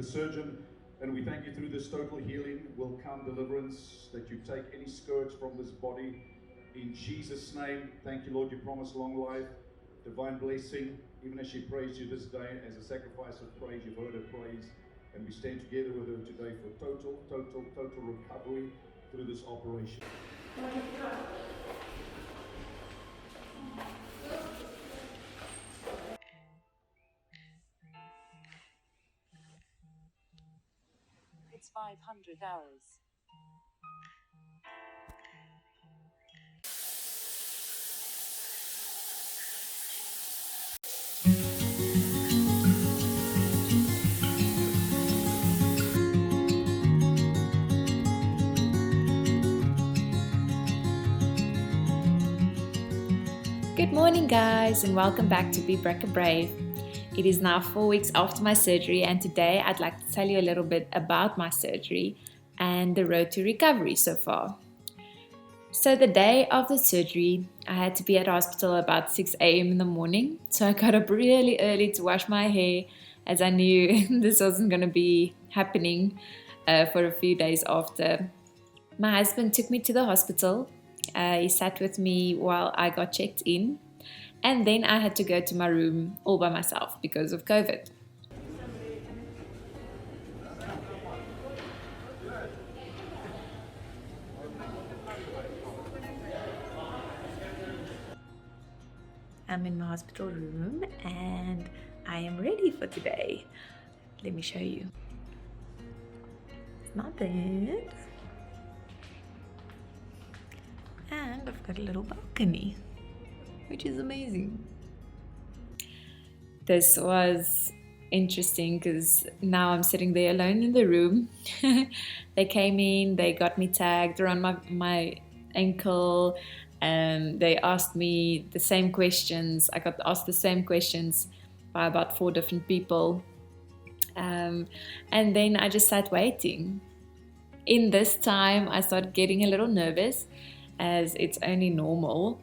surgeon, and we thank you through this total healing will come deliverance, that you take any scourge from this body. In Jesus' name, thank you, Lord, you promise long life, divine blessing, even as she prays you this day as a sacrifice of praise. You've heard her praise, and we stand together with her today for total recovery through this operation. It's 500 hours. Good morning, guys, and welcome back to BRCA Brave. It is now 4 weeks after my surgery, and today I'd like to tell you a little bit about my surgery and the road to recovery so far. So the day of the surgery, I had to be at hospital about 6 a.m. in the morning, so I got up really early to wash my hair, as I knew this wasn't going to be happening for a few days after. My husband took me to the hospital. He sat with me while I got checked in, and then I had to go to my room all by myself because of COVID. I'm in my hospital room and I am ready for today. Let me show you. It's my bed. And I've got a little balcony, which is amazing. This was interesting because now I'm sitting there alone in the room. They came in, they got me tagged around my ankle, and they asked me the same questions. I got asked the same questions by about 4 different people. And then I just sat waiting. In this time, I started getting a little nervous, as it's only normal.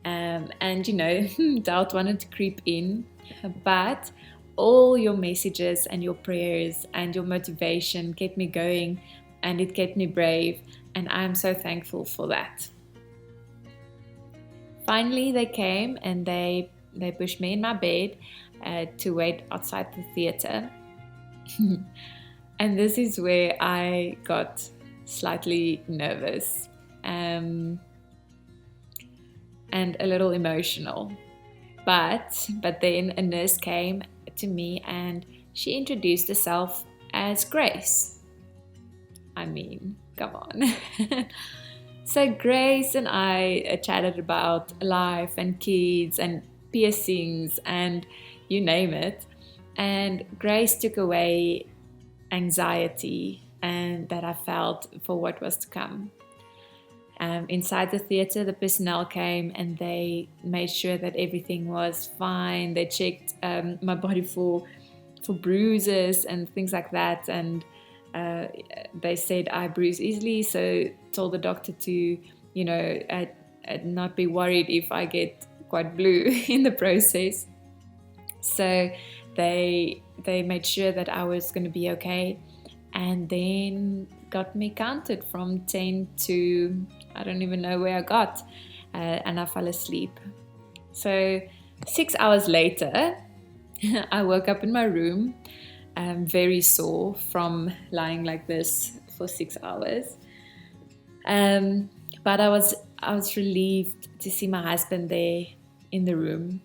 And you know, doubt wanted to creep in, but all your messages and your prayers and your motivation kept me going, and it kept me brave, and I'm so thankful for that. Finally, they came and they pushed me in my bed to wait outside the theater. And this is where I got slightly nervous and a little emotional. But then a nurse came to me and she introduced herself as Grace. I mean, come on. So Grace and I chatted about life and kids and piercings and you name it. And Grace took away anxiety and that I felt for what was to come. Inside the theater, the personnel came and they made sure that everything was fine. They checked my body for bruises and things like that, and they said I bruise easily, so told the doctor to, you know, not be worried if I get quite blue in the process. So they made sure that I was going to be okay, and then got me counted from 10 to I don't even know where I got, and I fell asleep. So 6 hours later, I woke up in my room, very sore from lying like this for 6 hours. But I was relieved to see my husband there in the room.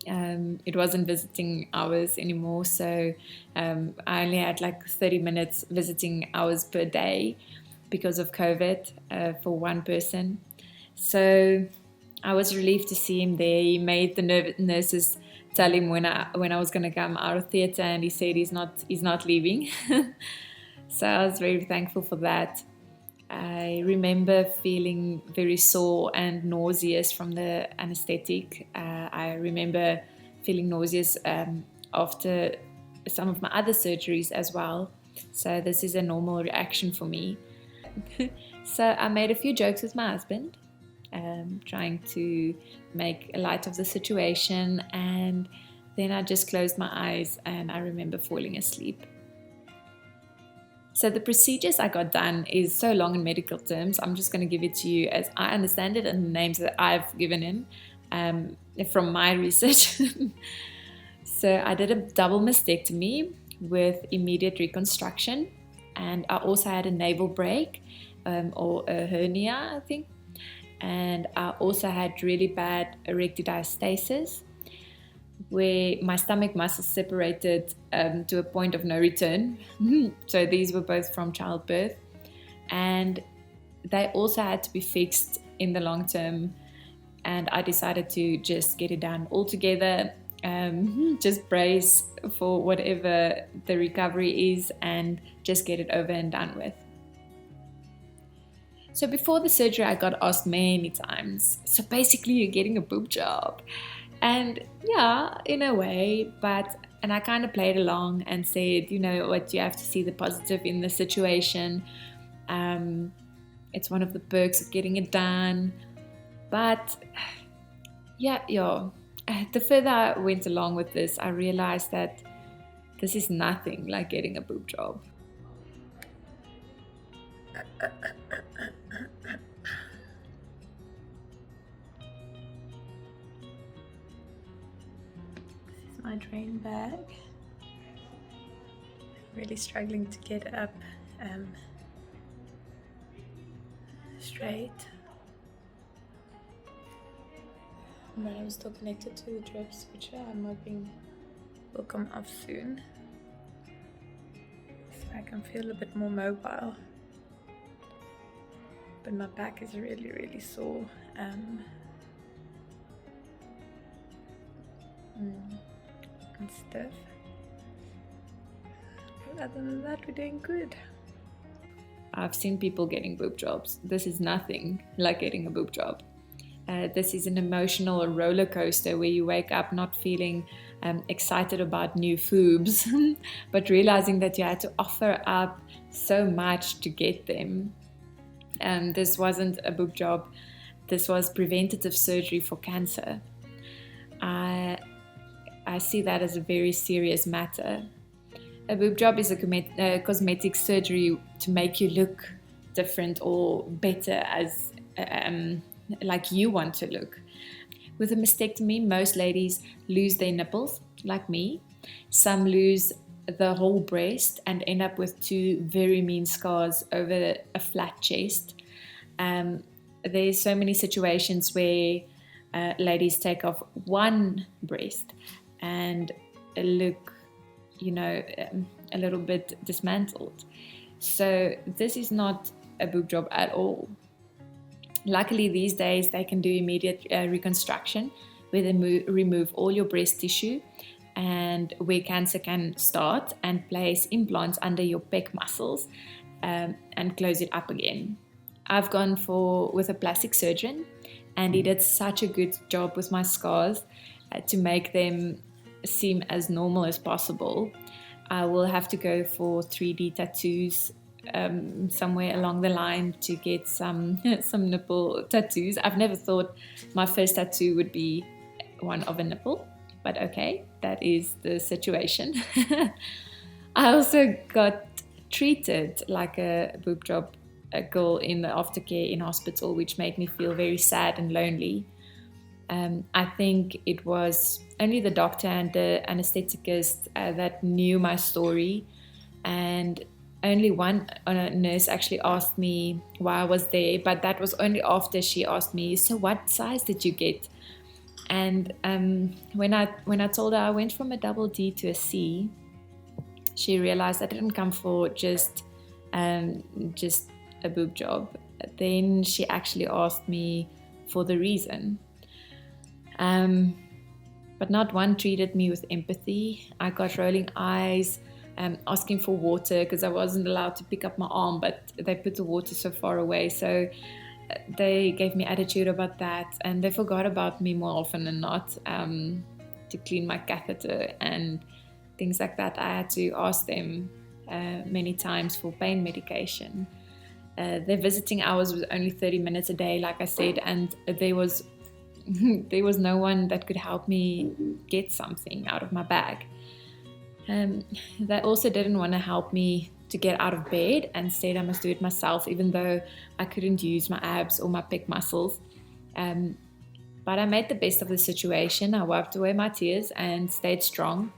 It wasn't visiting hours anymore, so I only had like 30 minutes visiting hours per day because of COVID for one person. So I was relieved to see him there. He made the nurses tell him when I was going to come out of theatre, and he said he's not leaving. So I was very thankful for that. I remember feeling very sore and nauseous from the anesthetic. I remember feeling nauseous after some of my other surgeries as well. So this is a normal reaction for me. So I made a few jokes with my husband, trying to make light of the situation, and then I just closed my eyes and I remember falling asleep. So the procedures I got done is so long in medical terms. I'm just going to give it to you as I understand it and the names that I've given him from my research. So I did a double mastectomy with immediate reconstruction, and I also had a navel break or a hernia, I think. And I also had really bad erectodiastasis, where my stomach muscles separated to a point of no return. So these were both from childbirth, and they also had to be fixed in the long term, and I decided to just get it done altogether, just brace for whatever the recovery is and just get it over and done with. So before the surgery, I got asked many times, so basically you're getting a boob job. And yeah, in a way, and I kind of played along and said, you know what, you have to see the positive in the situation. It's one of the perks of getting it done. But yeah, the further I went along with this, I realized that this is nothing like getting a boob job. My drain bag. Really struggling to get it up straight, but I'm still connected to the drips, which I'm hoping will come off soon, so I can feel a bit more mobile. But my back is really, really sore. And stiff. But other than that, we're doing good. I've seen people getting boob jobs. This is nothing like getting a boob job. This is an emotional roller coaster where you wake up not feeling excited about new foobs, but realizing that you had to offer up so much to get them. This wasn't a boob job. This was preventative surgery for cancer. I see that as a very serious matter. A boob job is a cosmetic surgery to make you look different or better as like you want to look. With a mastectomy, most ladies lose their nipples, like me. Some lose the whole breast and end up with 2 very mean scars over a flat chest. There's so many situations where ladies take off one breast and look, a little bit dismantled. So this is not a boob job at all. Luckily, these days they can do immediate reconstruction where they remove all your breast tissue and where cancer can start and place implants under your pec muscles and close it up again. I've gone with a plastic surgeon, and he did such a good job with my scars to make them seem as normal as possible. I will have to go for 3D tattoos somewhere along the line to get some nipple tattoos. I've never thought my first tattoo would be one of a nipple, but okay, that is the situation. I also got treated like a boob job girl in the aftercare in hospital, which made me feel very sad and lonely. I think it was only the doctor and the anesthetist that knew my story, and only one nurse actually asked me why I was there, but that was only after she asked me, so what size did you get? And when I told her I went from a double D to a C, she realized I didn't come for just a boob job. Then she actually asked me for the reason. But not one treated me with empathy. I got rolling eyes, asking for water because I wasn't allowed to pick up my arm, but they put the water so far away. So they gave me attitude about that, and they forgot about me more often than not, to clean my catheter and things like that. I had to ask them many times for pain medication. Their visiting hours was only 30 minutes a day, like I said, and there was no one that could help me get something out of my bag. They also didn't want to help me to get out of bed and said I must do it myself, even though I couldn't use my abs or my pec muscles. But I made the best of the situation. I wiped away my tears and stayed strong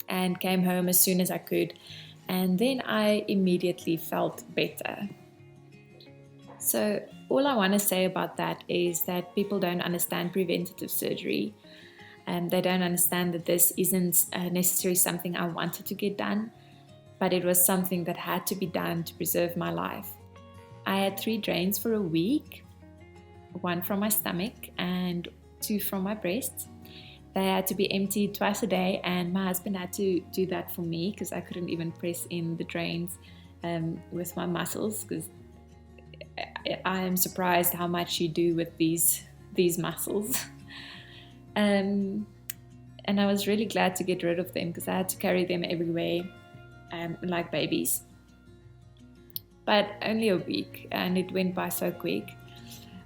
and came home as soon as I could. And then I immediately felt better. So all I want to say about that is that people don't understand preventative surgery. And they don't understand that this isn't necessarily something I wanted to get done, but it was something that had to be done to preserve my life. I had 3 drains for a week, 1 from my stomach and 2 from my breasts. They had to be emptied twice a day, and my husband had to do that for me because I couldn't even press in the drains with my muscles, because I am surprised how much you do with these muscles. And I was really glad to get rid of them because I had to carry them everywhere like babies. But only a week, and it went by so quick.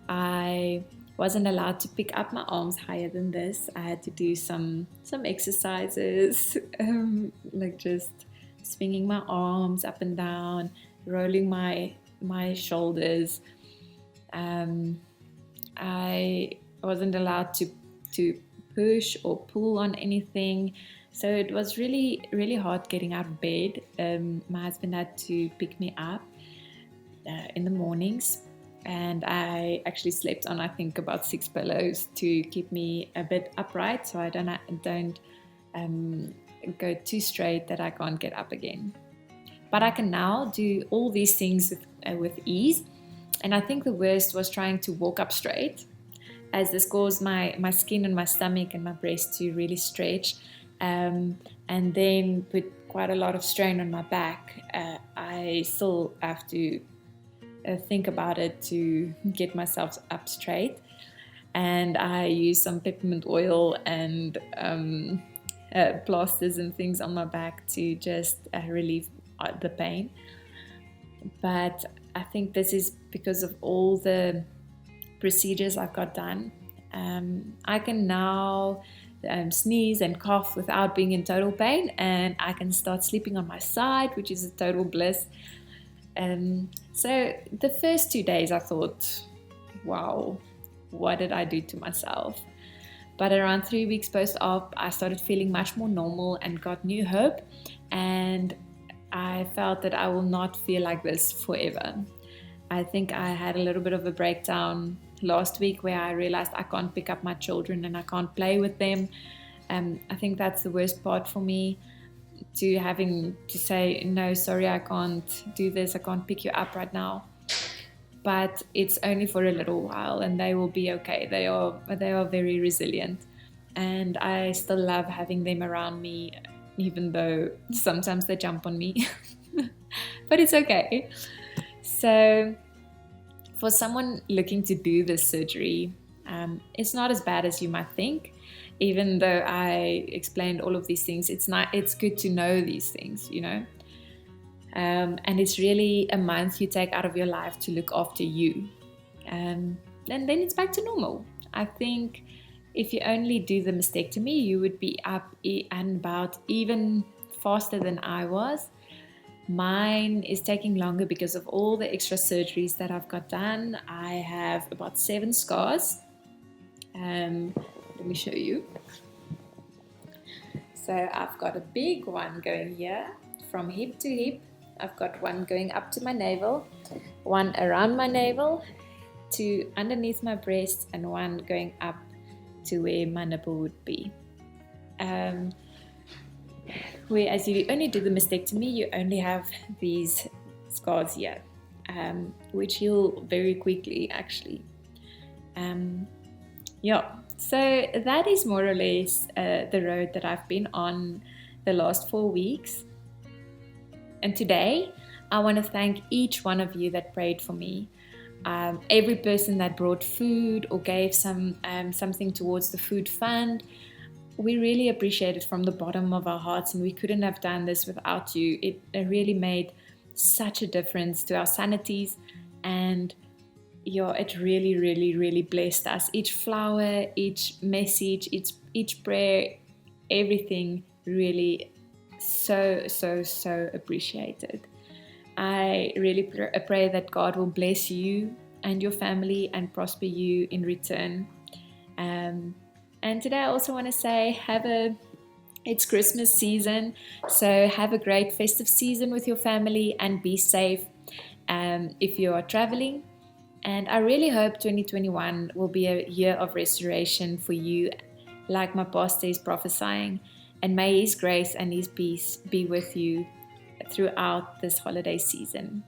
I wasn't allowed to pick up my arms higher than this. I had to do some exercises, like just swinging my arms up and down, rolling my shoulders. I wasn't allowed to push or pull on anything, so it was really, really hard getting out of bed. My husband had to pick me up in the mornings, and I actually slept on, I think, about 6 pillows to keep me a bit upright, so I don't go too straight that I can't get up again. But I can now do all these things with ease, and I think the worst was trying to walk up straight, as this caused my skin and my stomach and my breast to really stretch, and then put quite a lot of strain on my back. I still have to think about it to get myself up straight, and I use some peppermint oil and plasters and things on my back to just relieve the pain. But I think this is because of all the procedures I've got done. I can now sneeze and cough without being in total pain, and I can start sleeping on my side, which is a total bliss. So the first 2 days I thought, wow, what did I do to myself? But around 3 weeks post-op, I started feeling much more normal and got new hope, and I felt that I will not feel like this forever. I think I had a little bit of a breakdown last week where I realized I can't pick up my children and I can't play with them. I think that's the worst part for me, to having to say, no, sorry, I can't do this, I can't pick you up right now. But it's only for a little while and they will be okay. They are very resilient, and I still love having them around me, even though sometimes they jump on me. But it's okay. So for someone looking to do this surgery, it's not as bad as you might think. Even though I explained all of these things, it's good to know these things, you know. And it's really a month you take out of your life to look after you. And then it's back to normal. I think if you only do the mastectomy, you would be up and about even faster than I was. Mine is taking longer because of all the extra surgeries that I've got done. I have about 7 scars. Let me show you. So I've got a big one going here from hip to hip. I've got one going up to my navel, one around my navel to underneath my breast, and one going up to where my nipple would be. Whereas if you only do the mastectomy, you only have these scars here, which heal very quickly actually. So that is more or less the road that I've been on the last 4 weeks. And today, I want to thank each one of you that prayed for me. Every person that brought food or gave something towards the food fund. We really appreciate it from the bottom of our hearts, and we couldn't have done this without you. It really made such a difference to our sanities, and it really, really, really blessed us. Each flower, each message, each prayer, everything really so appreciated. I really pray that God will bless you and your family and prosper you in return. And today I also want to say it's Christmas season, so have a great festive season with your family and be safe if you are traveling. And I really hope 2021 will be a year of restoration for you, like my pastor is prophesying. And may His grace and His peace be with you throughout this holiday season.